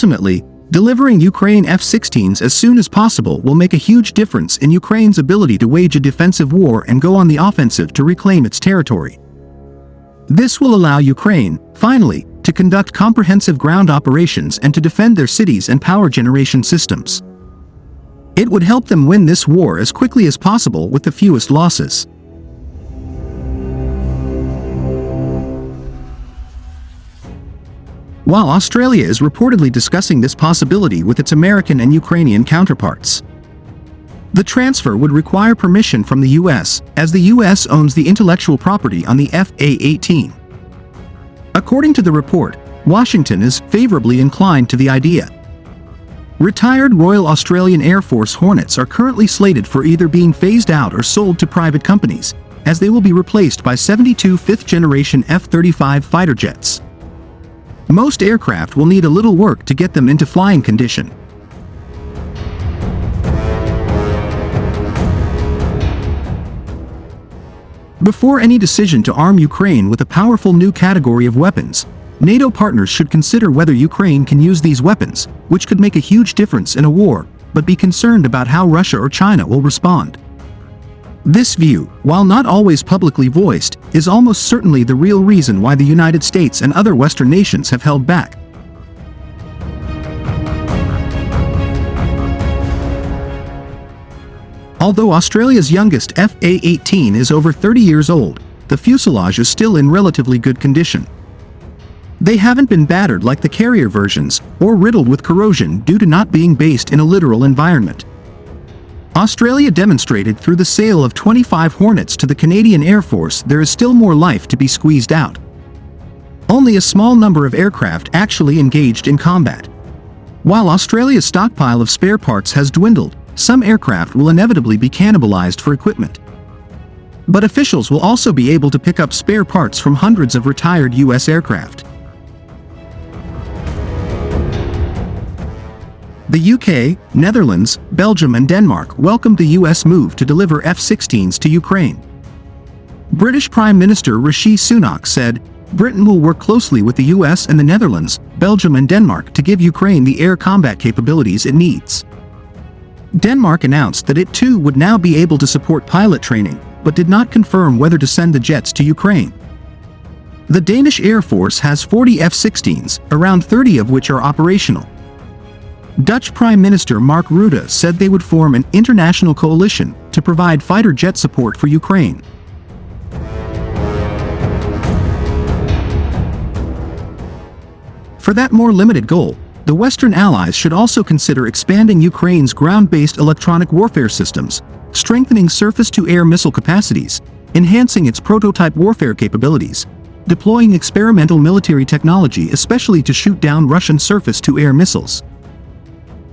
Ultimately, delivering Ukraine F-16s as soon as possible will make a huge difference in Ukraine's ability to wage a defensive war and go on the offensive to reclaim its territory. This will allow Ukraine, finally, to conduct comprehensive ground operations and to defend their cities and power generation systems. It would help them win this war as quickly as possible with the fewest losses. While Australia is reportedly discussing this possibility with its American and Ukrainian counterparts. The transfer would require permission from the US, as the US owns the intellectual property on the F-18. According to the report, Washington is favorably inclined to the idea. Retired Royal Australian Air Force Hornets are currently slated for either being phased out or sold to private companies, as they will be replaced by 72 fifth-generation F-35 fighter jets. Most aircraft will need a little work to get them into flying condition. Before any decision to arm Ukraine with a powerful new category of weapons, NATO partners should consider whether Ukraine can use these weapons, which could make a huge difference in a war, but be concerned about how Russia or China will respond. This view, while not always publicly voiced, is almost certainly the real reason why the United States and other Western nations have held back. Although Australia's youngest F-18 is over 30 years old, the fuselage is still in relatively good condition. They haven't been battered like the carrier versions, or riddled with corrosion due to not being based in a literal environment. Australia demonstrated through the sale of 25 Hornets to the Canadian Air Force there is still more life to be squeezed out. Only a small number of aircraft actually engaged in combat. While Australia's stockpile of spare parts has dwindled, some aircraft will inevitably be cannibalized for equipment. But officials will also be able to pick up spare parts from hundreds of retired US aircraft. The UK, Netherlands, Belgium and Denmark welcomed the US move to deliver F-16s to Ukraine. British Prime Minister Rishi Sunak said, "Britain will work closely with the US and the Netherlands, Belgium and Denmark to give Ukraine the air combat capabilities it needs." Denmark announced that it too would now be able to support pilot training, but did not confirm whether to send the jets to Ukraine. The Danish Air Force has 40 F-16s, around 30 of which are operational. Dutch Prime Minister Mark Rutte said they would form an international coalition to provide fighter jet support for Ukraine. For that more limited goal, the Western allies should also consider expanding Ukraine's ground-based electronic warfare systems, strengthening surface-to-air missile capacities, enhancing its prototype warfare capabilities, deploying experimental military technology especially to shoot down Russian surface-to-air missiles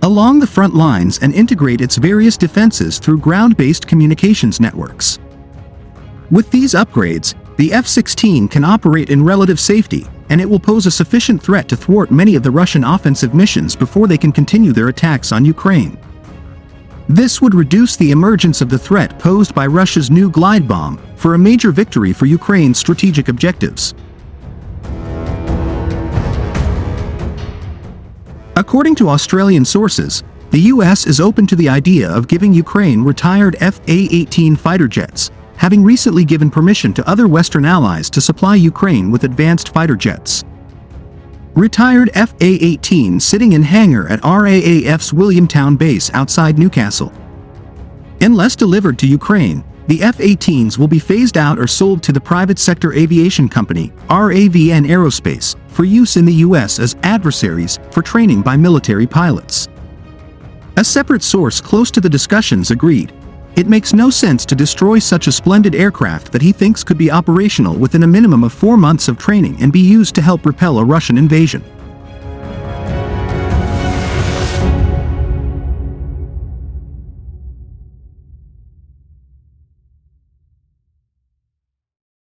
along the front lines and integrate its various defenses through ground-based communications networks. With these upgrades, the F-16 can operate in relative safety, and it will pose a sufficient threat to thwart many of the Russian offensive missions before they can continue their attacks on Ukraine. This would reduce the emergence of the threat posed by Russia's new glide bomb, for a major victory for Ukraine's strategic objectives. According to Australian sources, the US is open to the idea of giving Ukraine retired F-18 fighter jets, having recently given permission to other Western allies to supply Ukraine with advanced fighter jets. Retired F-18 sitting in hangar at RAAF's Williamtown base outside Newcastle. Unless delivered to Ukraine, the F-18s will be phased out or sold to the private sector aviation company, RAVN Aerospace, for use in the US as adversaries for training by military pilots. A separate source close to the discussions agreed, "It makes no sense to destroy such a splendid aircraft that he thinks could be operational within a minimum of 4 months of training and be used to help repel a Russian invasion."